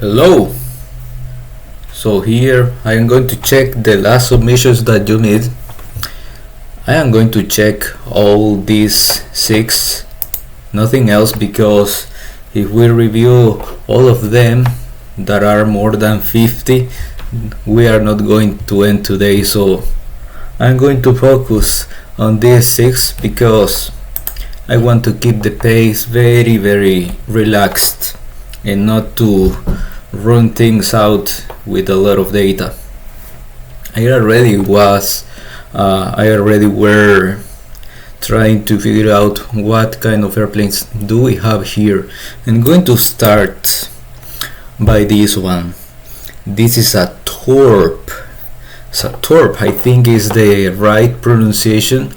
Hello. So here I am going to check the last submissions that you need. I am going to check all these 6, nothing else, because if we review all of them that are more than 50, we are not going to end today. So I'm going to focus on these 6 because I want to keep the pace very relaxed and not to run things out with a lot of data. I already were trying to figure out what kind of airplanes do we have here. I'm going to start by this one. This is a Torp. So Torp, I think, is the right pronunciation.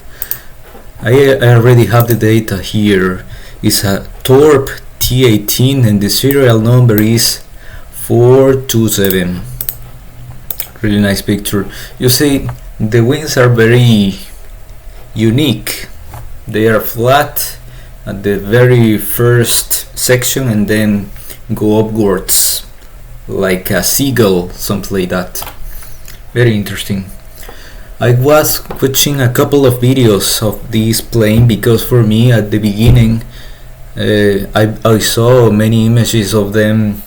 I already have the data here. It's a Torp T18 and the serial number is 427. Really nice picture. You see, the wings are very unique. They are flat at the very first section and then go upwards like a seagull, something like that. Very interesting. I was watching a couple of videos of this plane because for me at the beginning I saw many images of them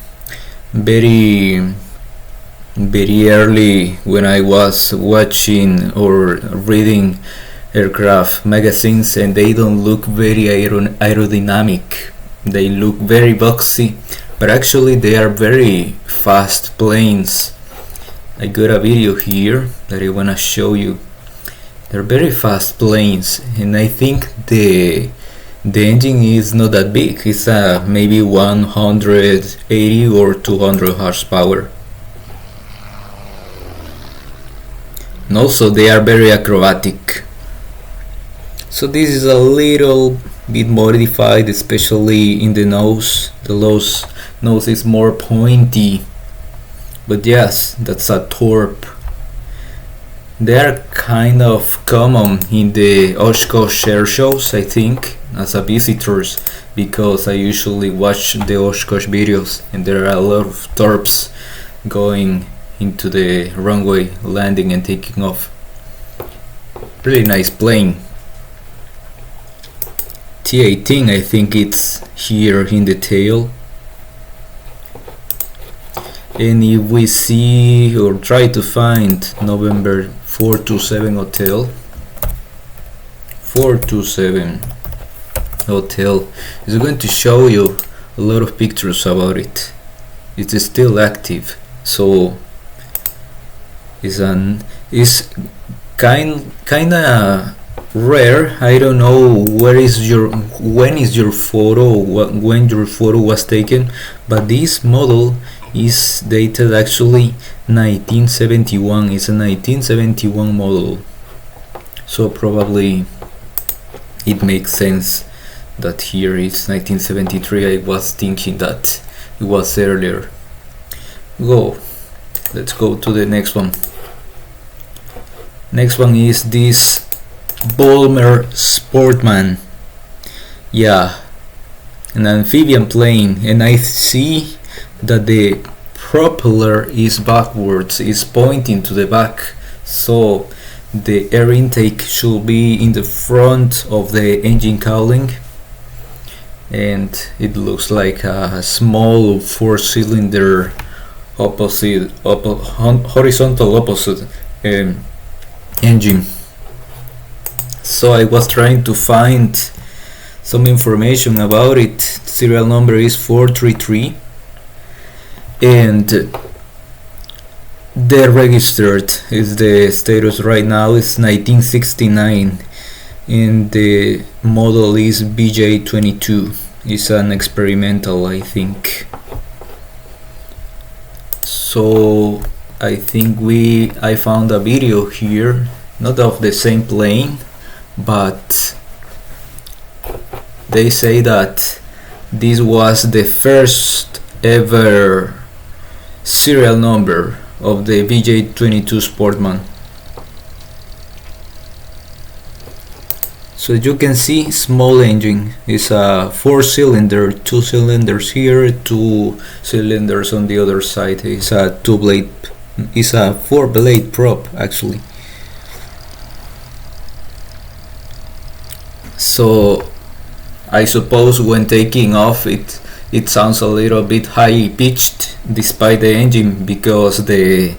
very early when I was watching or reading aircraft magazines, and they don't look very aerodynamic. They look very boxy, but actually they are very fast planes. I got a video here that I wanna show you. They're very fast planes, and I think the engine is not that big. It's maybe 180 or 200 horsepower. And also they are very acrobatic. So this is a little bit modified, especially in the nose. The nose is more pointy. But yes, that's a Torp. They are kind of common in the Oshkosh air shows, I think, as a visitors, because I usually watch the Oshkosh videos and there are a lot of Torps going into the runway, landing and taking off. Really nice plane. T18, I think it's here in the tail. And if we see or try to find November 427 Hotel, 427 Hotel is going to show you a lot of pictures about it. It is still active, so it's kinda rare. I don't know when is your photo, when your photo was taken, but this model is dated actually 1971. It's a 1971 model, so probably it makes sense that here it's 1973. I was thinking that it was earlier. Let's go to the next one. Next one is this Volmer Sportman. Yeah, an amphibian plane, and I see that the propeller is backwards, is pointing to the back, so the air intake should be in the front of the engine cowling, and it looks like a small 4-cylinder horizontal opposite engine. So I was trying to find some information about it. Serial number is 433 and the registered is the status right now is 1969 and the model is BJ22. It's an experimental, I think. So I think I found a video here, not of the same plane, but they say that this was the first ever serial number of the BJ22 Sportman. So you can see, small engine is a 4-cylinder, 2 cylinders here, 2 cylinders on the other side. It's a 4-blade prop actually. So I suppose when taking off it sounds a little bit high pitched despite the engine, because the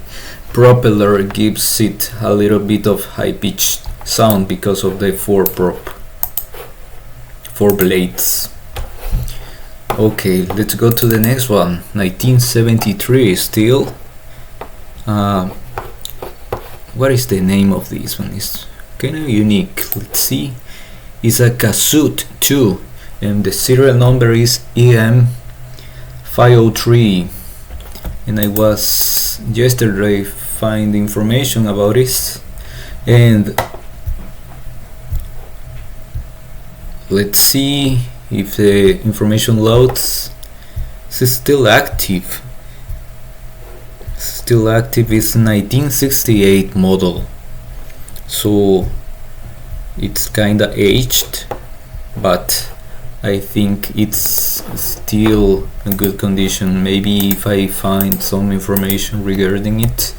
propeller gives it a little bit of high pitched sound because of the 4 blades. Okay, let's go to the next one. 1973 still. What is the name of this one? It's kind of unique. Let's see. It's a Kazoo 2 and the serial number is EM503, and I was yesterday find information about it, and let's see if the information loads. It's still active. It's 1968 model, so it's kinda aged, but I think it's still in good condition. Maybe if I find some information regarding it.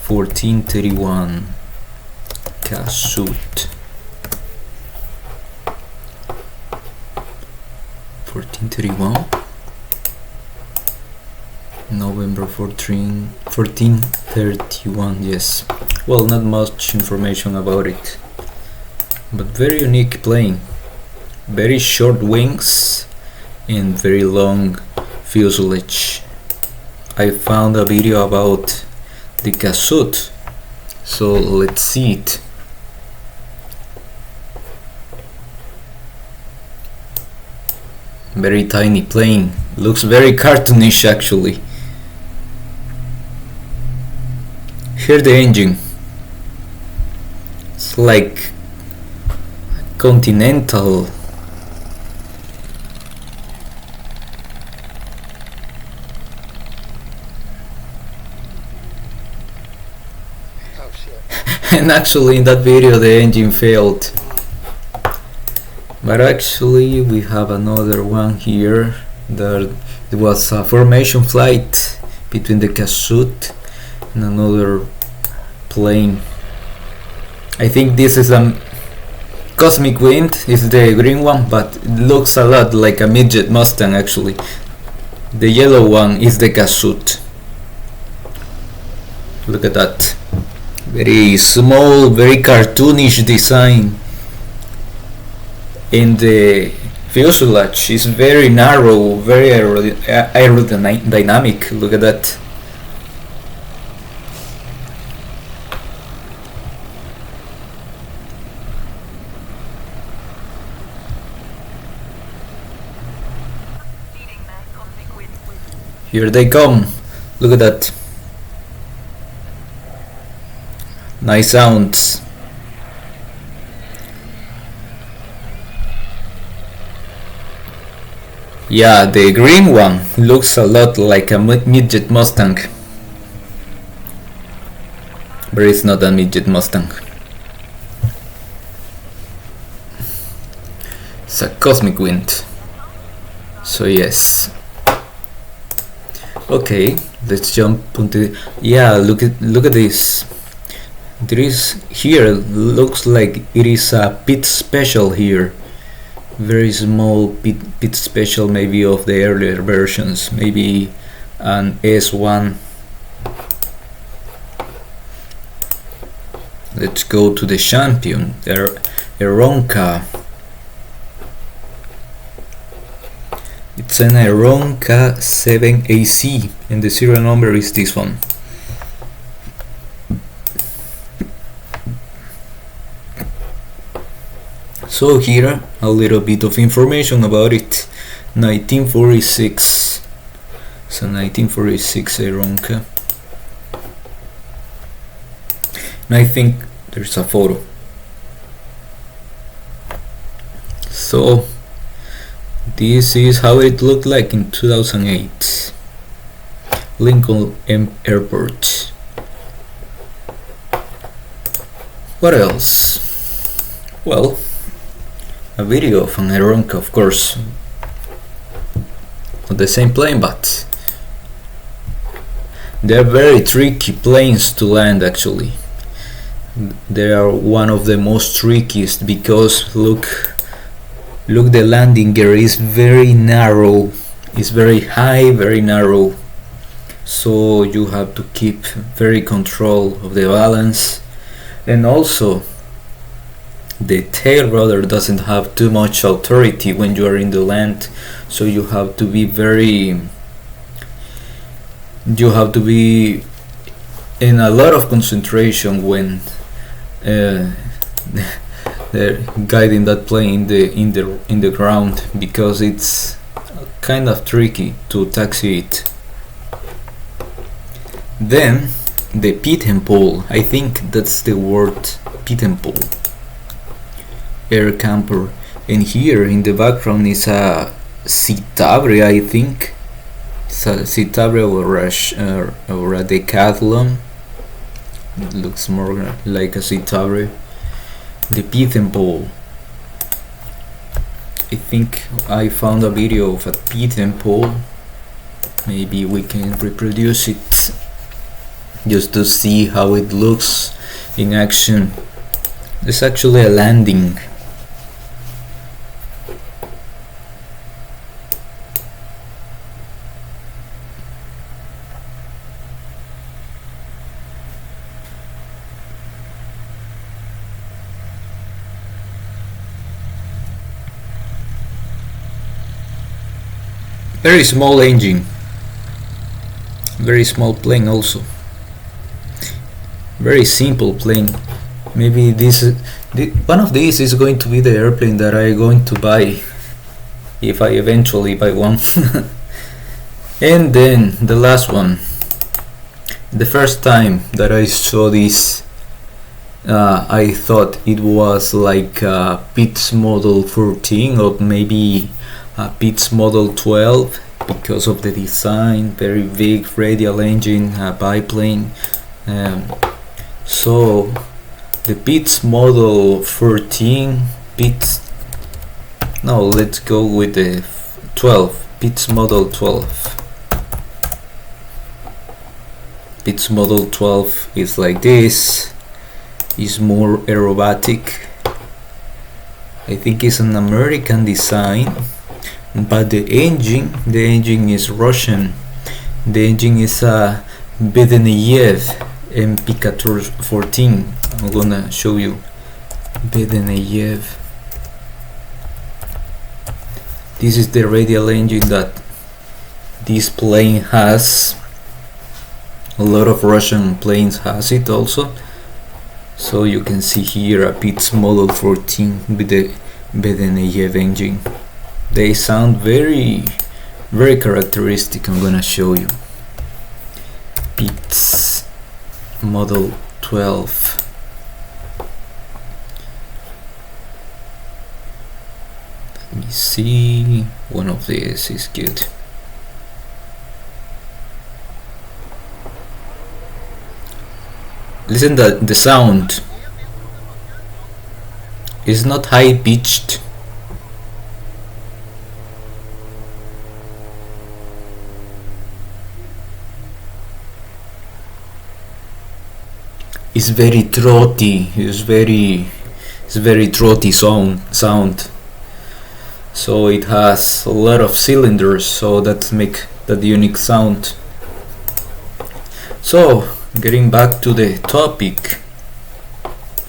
1431 Kazoo. 1431 November 1431. Yes, well, not much information about it, but very unique plane. Very short wings and very long fuselage. I found a video about the Kazoo, so let's see it. Very tiny plane, looks very cartoonish actually. Here the engine, it's like Continental. And actually in that video the engine failed. But actually we have another one here. There was a formation flight between the Kazoo and another plane. I think this is a Cosmic Wind, is the green one, but it looks a lot like a midget Mustang actually. The yellow one is the Kazoo. Look at that. Very small, very cartoonish design. And the fuselage is very narrow, very aerodynamic. Look at that. Here they come. Look at that. Nice sounds. Yeah, the green one looks a lot like a midget Mustang, but it's not a midget Mustang. It's a Cosmic Wind. So yes. Okay, let's jump onto. Yeah, look at this. There is here, looks like it is a pit special here. Very small pit special, maybe of the earlier versions, maybe an S1. Let's go to the champion, Aeronca. It's an Aeronca 7AC and the serial number is this one. So here a little bit of information about it. 1946. So 1946 Aeronca. And I think there's a photo. So this is how it looked like in 2008. Lincoln Airport. What else? Well, a video of an Aeronca, of course, on the same plane, but they're very tricky planes to land actually. They are one of the most trickiest because look, the landing gear is very narrow, it's very high, very narrow, so you have to keep very control of the balance. And also the tail rudder doesn't have too much authority when you are in the land, so you have to be in a lot of concentration when they're guiding that plane in the ground, because it's kind of tricky to taxi it. Then the pit and pole, I think that's the word, pit and pole, air camper. And here in the background is a Citabria, I think it's a Citabria or a Decathlon. It looks more like a Citabria. The pit and pole, I think I found a video of a pit and pole, maybe we can reproduce it just to see how it looks in action. It's actually a landing. Very small engine, very small plane also, very simple plane. Maybe one of these is going to be the airplane that I'm going to buy if I eventually buy one. And then the last one, the first time that I saw this, I thought it was like a Pitts Model 14 or maybe a Pitts Model 12 because of the design, very big radial engine, biplane. So the Pitts Model 14, let's go with the 12, Pitts Model 12. Pitts Model 12 is like this, is more aerobatic. I think it's an American design, but the engine is Russian. The engine is a Bedeneyev MPK-14. I'm gonna show you Bedeneyev. This is the radial engine that this plane has. A lot of Russian planes has it also. So you can see here a Pitts Model 14 with the Bedeneyev engine. They sound very, very characteristic. I'm gonna show you. Pitts Model 12. Let me see. One of these is good. Listen to the sound. It's not high pitched. It's very throaty. It's very throaty sound. So it has a lot of cylinders, so that make that unique sound. So getting back to the topic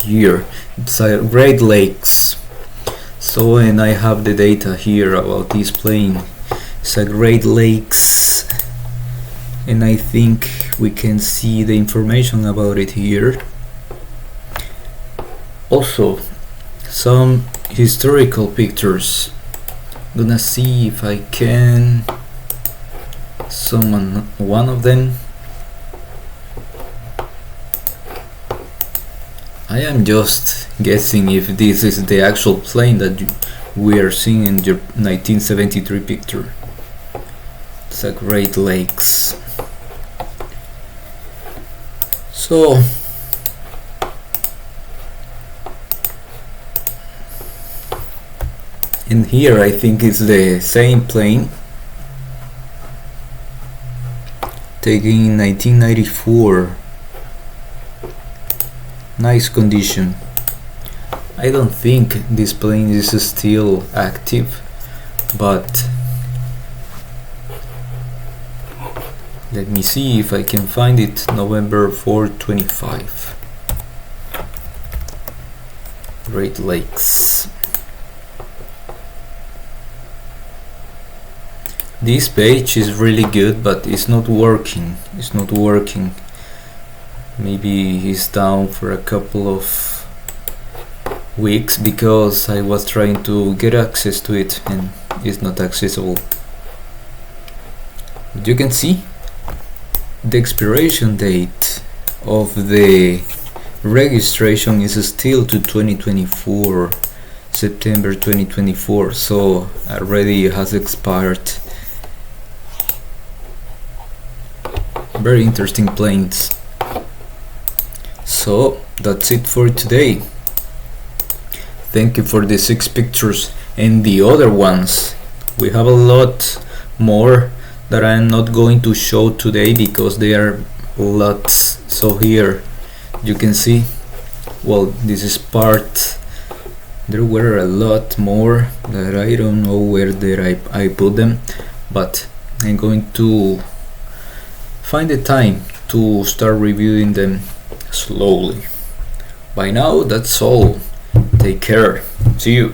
here, it's Great Lakes. So, and I have the data here about this plane. It's a Great Lakes, and I think we can see the information about it here. Also some historical pictures. Gonna see if I can summon one of them. I am just guessing if this is the actual plane that we are seeing in the 1973 picture. It's a Great Lakes. So And here I think it's the same plane, taken in 1994. Nice condition. I don't think this plane is still active, but let me see if I can find it. November 425, Great Lakes. This page is really good, but it's not working. Maybe it's down for a couple of weeks because I was trying to get access to it and it's not accessible. But you can see the expiration date of the registration is still to 2024, September 2024, so already has expired. Very interesting planes. So that's it for today. Thank you for the 6 pictures and the other ones. We have a lot more that I'm not going to show today because they are lots. So here you can see, well, this is part. There were a lot more that I don't know where I put them, but I'm going to find the time to start reviewing them slowly. By now, that's all. Take care. See you.